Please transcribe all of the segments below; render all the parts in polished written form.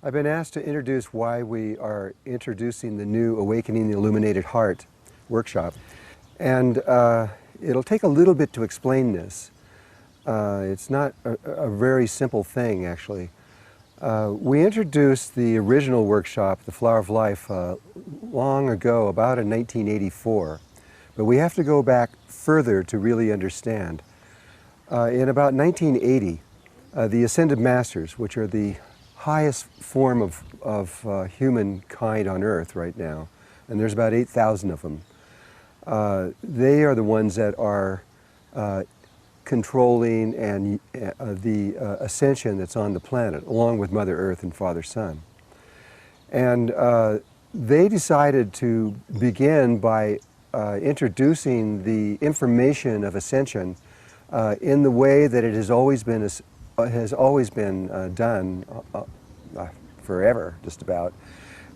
I've been asked to introduce why we are introducing the new Awakening the Illuminated Heart workshop. And it'll take a little bit to explain this. It's not a very simple thing, actually. We introduced the original workshop, The Flower of Life, long ago, about in 1984. But we have to go back further to really understand. In about 1980, the Ascended Masters, which are the highest form of humankind on Earth right now, and there's about 8,000 of them, they are the ones that are controlling and the ascension that's on the planet, along with Mother Earth and Father Sun. And they decided to begin by introducing the information of ascension in the way that it has always been done forever, just about.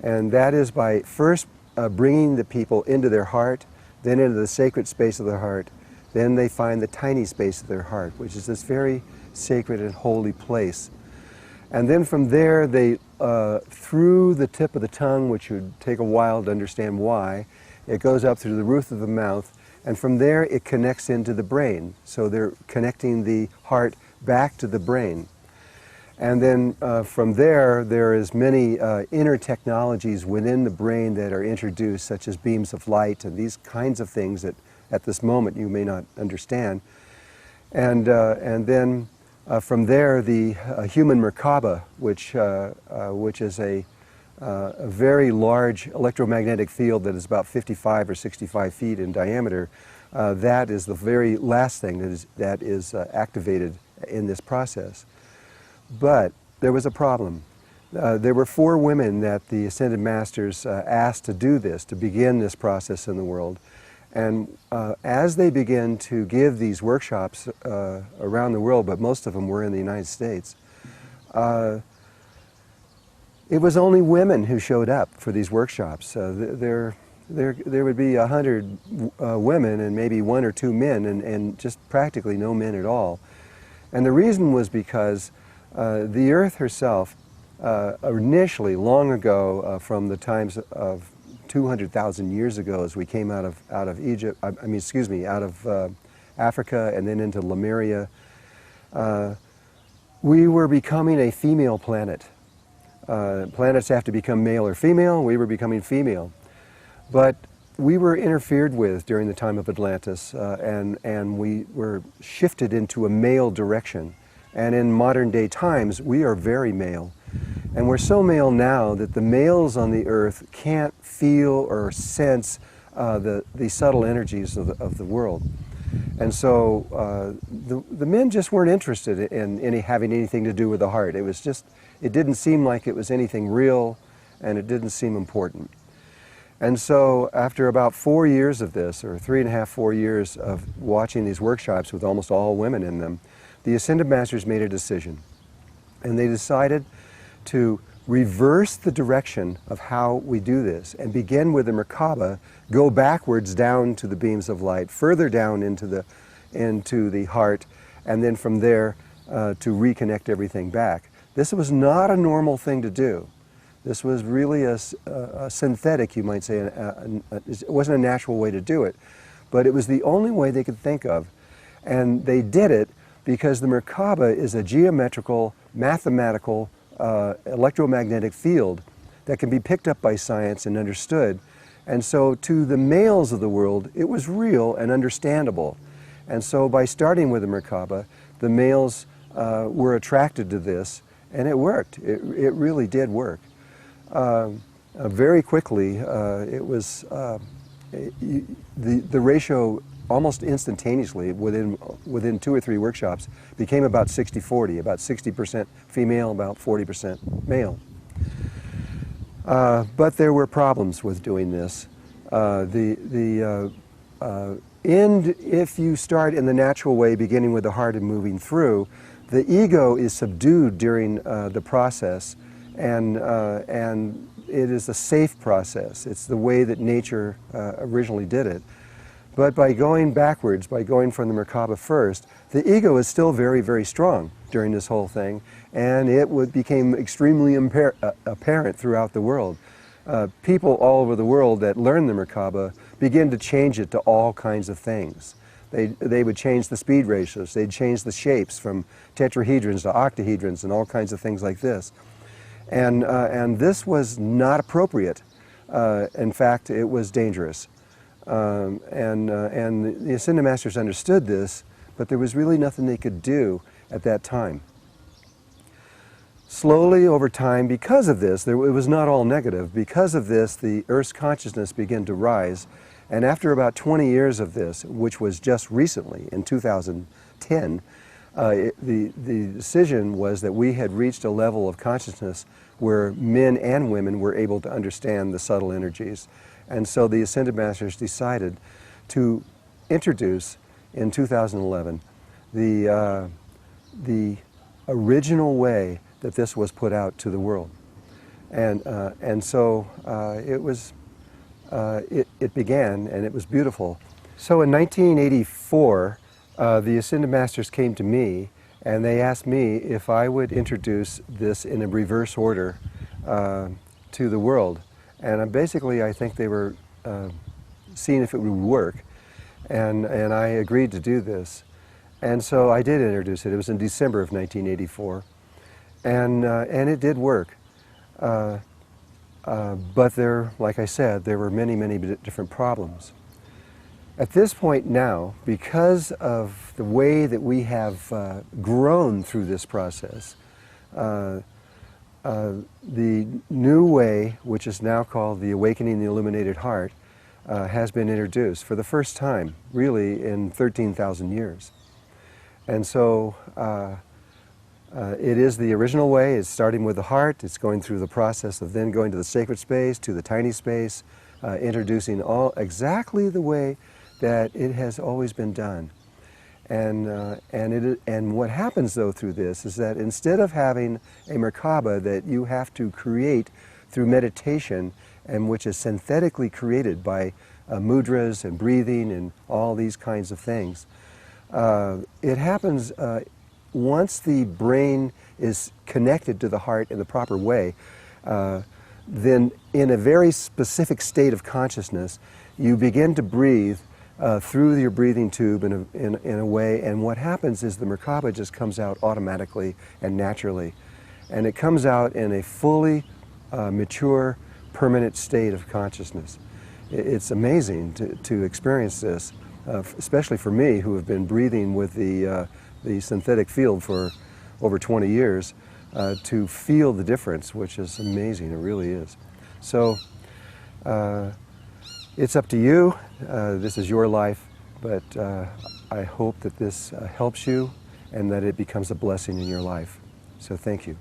And that is by first bringing the people into their heart, then into the sacred space of their heart. Then they find the tiny space of their heart, which is this very sacred and holy place. And then from there, they, through the tip of the tongue, which would take a while to understand why, it goes up through the roof of the mouth, and from there it connects into the brain. So they're connecting the heart back to the brain. And then from there, there is many inner technologies within the brain that are introduced, such as beams of light and these kinds of things that at this moment you may not understand. And then from there, the human Merkaba, which is a very large electromagnetic field that is about 55 or 65 feet in diameter, that is the very last thing that is activated in this process. But there was a problem. There were 4 women that the Ascended Masters asked to do this, to begin this process in the world. And as they began to give these workshops around the world, but most of them were in the United States, it was only women who showed up for these workshops. There would be 100 women and maybe 1 or 2 men, and just practically no men at all. And the reason was because the Earth herself, initially, long ago, from the times of 200,000 years ago, as we came out of Egypt, out of Africa and then into Lemuria, we were becoming a female planet. Planets have to become male or female. We were becoming female. But we were interfered with during the time of Atlantis, and we were shifted into a male direction. And in modern day times, we are very male. And we're so male now that the males on the Earth can't feel or sense the subtle energies of the world. And so the men just weren't interested in having anything to do with the heart. It was just, it didn't seem like it was anything real, and it didn't seem important. And so after about 4 years of this, or 3.5, 4 years of watching these workshops with almost all women in them, the Ascended Masters made a decision. And they decided to reverse the direction of how we do this and begin with the Merkaba, go backwards down to the beams of light, further down into the heart, and then from there to reconnect everything back. This was not a normal thing to do. This was really a synthetic, you might say. It wasn't a natural way to do it, but it was the only way they could think of. And they did it because the Merkaba is a geometrical, mathematical, electromagnetic field that can be picked up by science and understood. And so to the males of the world, it was real and understandable. And so by starting with the Merkaba, the males were attracted to this, and it worked. It really did work. Very quickly, it was the ratio almost instantaneously within 2 or 3 workshops became about 60-40, about 60% female, about 40% male. But there were problems with doing this. If you start in the natural way, beginning with the heart and moving through, the ego is subdued during the process, and it is a safe process. It's the way that nature originally did it. But by going backwards, by going from the Merkaba first, the ego is still very, very strong. during this whole thing, and it became extremely apparent throughout the world. People all over the world that learned the Merkaba began to change it to all kinds of things. They would change the speed ratios, they'd change the shapes from tetrahedrons to octahedrons and all kinds of things like this. And this was not appropriate. In fact, it was dangerous. And the Ascended Masters understood this, but there was really nothing they could do at that time. Slowly over time, because of this, it was not all negative. Because of this, the Earth's consciousness began to rise. And after about 20 years of this, which was just recently, in 2010, the decision was that we had reached a level of consciousness where men and women were able to understand the subtle energies. And so the Ascended Masters decided to introduce, in 2011, the original way that this was put out to the world. And so it began, and it was beautiful. So in 1984, the Ascended Masters came to me, and they asked me if I would introduce this in a reverse order to the world. And basically, I think they were seeing if it would work, and I agreed to do this. And so I did introduce it. It was in December of 1984, and it did work. But there, like I said, there were many, many different problems. At this point now, because of the way that we have grown through this process, the new way, which is now called the Awakening the Illuminated Heart, has been introduced for the first time, really, in 13,000 years. And so it is the original way. It's starting with the heart. It's going through the process of then going to the sacred space, to the tiny space, introducing all exactly the way that it has always been done. And what happens though through this is that instead of having a Merkaba that you have to create through meditation, and which is synthetically created by mudras and breathing and all these kinds of things, it happens once the brain is connected to the heart in the proper way. Then in a very specific state of consciousness, you begin to breathe through your breathing tube in a way, and what happens is the Merkaba just comes out automatically and naturally. And it comes out in a fully mature, permanent state of consciousness. It's amazing to experience this, especially for me, who have been breathing with the synthetic field for over 20 years, to feel the difference, which is amazing. It really is. So it's up to you. This is your life, but I hope that this helps you and that it becomes a blessing in your life. So thank you.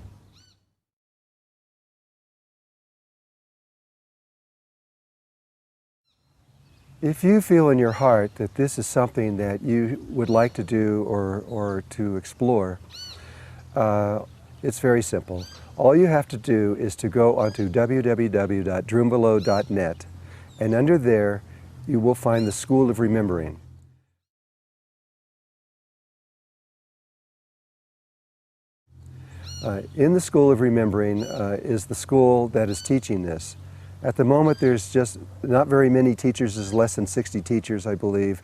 If you feel in your heart that this is something that you would like to do or to explore, it's very simple. All you have to do is to go onto www.drunvalo.net, and under there you will find the School of Remembering. In the School of Remembering is the school that is teaching this. At the moment there's just not very many teachers, there's less than 60 teachers I believe,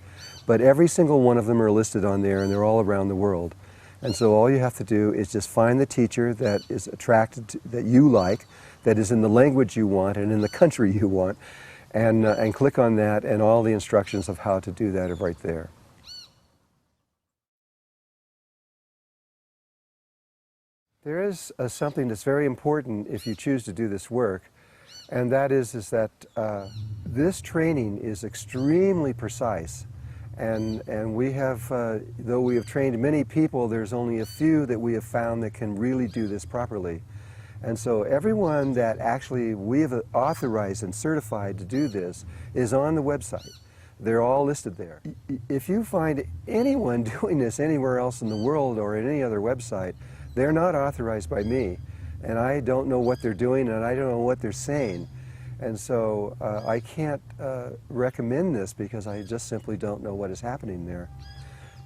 but every single one of them are listed on there, and they're all around the world. And so all you have to do is just find the teacher that is attracted to, that you like, that is in the language you want and in the country you want, and click on that, and all the instructions of how to do that are right there. There is something that's very important if you choose to do this work, and that is that this training is extremely precise. And we have, though we have trained many people, there's only a few that we have found that can really do this properly. And so everyone that actually we have authorized and certified to do this is on the website. They're all listed there. If you find anyone doing this anywhere else in the world or at any other website, they're not authorized by me. And I don't know what they're doing, and I don't know what they're saying. And so I can't recommend this because I just simply don't know what is happening there.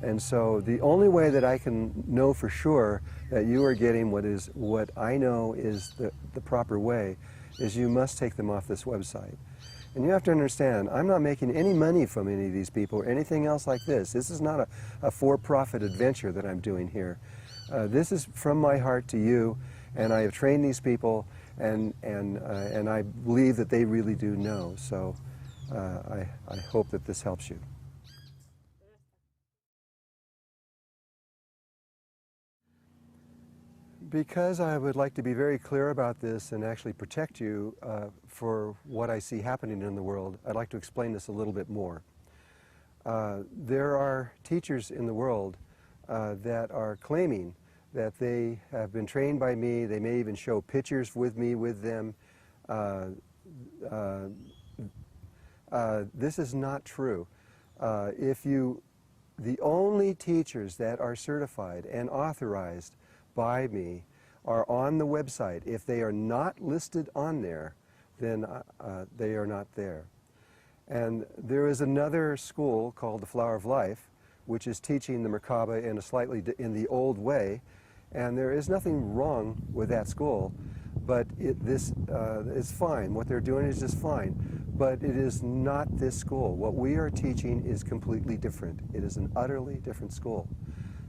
And so the only way that I can know for sure that you are getting what I know is the proper way is you must take them off this website. And you have to understand, I'm not making any money from any of these people or anything else like this. This is not a for-profit adventure that I'm doing here. This is from my heart to you, and I have trained these people, and I believe that they really do know. So I hope that this helps you. Because I would like to be very clear about this and actually protect you for what I see happening in the world, I'd like to explain this a little bit more. There are teachers in the world that are claiming that they have been trained by me. They may even show pictures with me with them. This is not true. The only teachers that are certified and authorized by me are on the website. If they are not listed on there, then they are not there. And there is another school called the Flower of Life, which is teaching the Merkaba in a in the old way, and there is nothing wrong with that school, but this is fine. What they're doing is just fine, but it is not this school. What we are teaching is completely different. It is an utterly different school.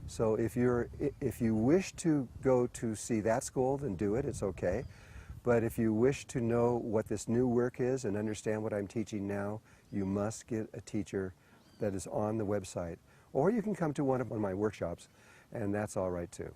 So if you wish to go to see that school, then do it, it's okay. But if you wish to know what this new work is and understand what I'm teaching now, you must get a teacher that is on the website. Or you can come to one of my workshops, and that's all right too.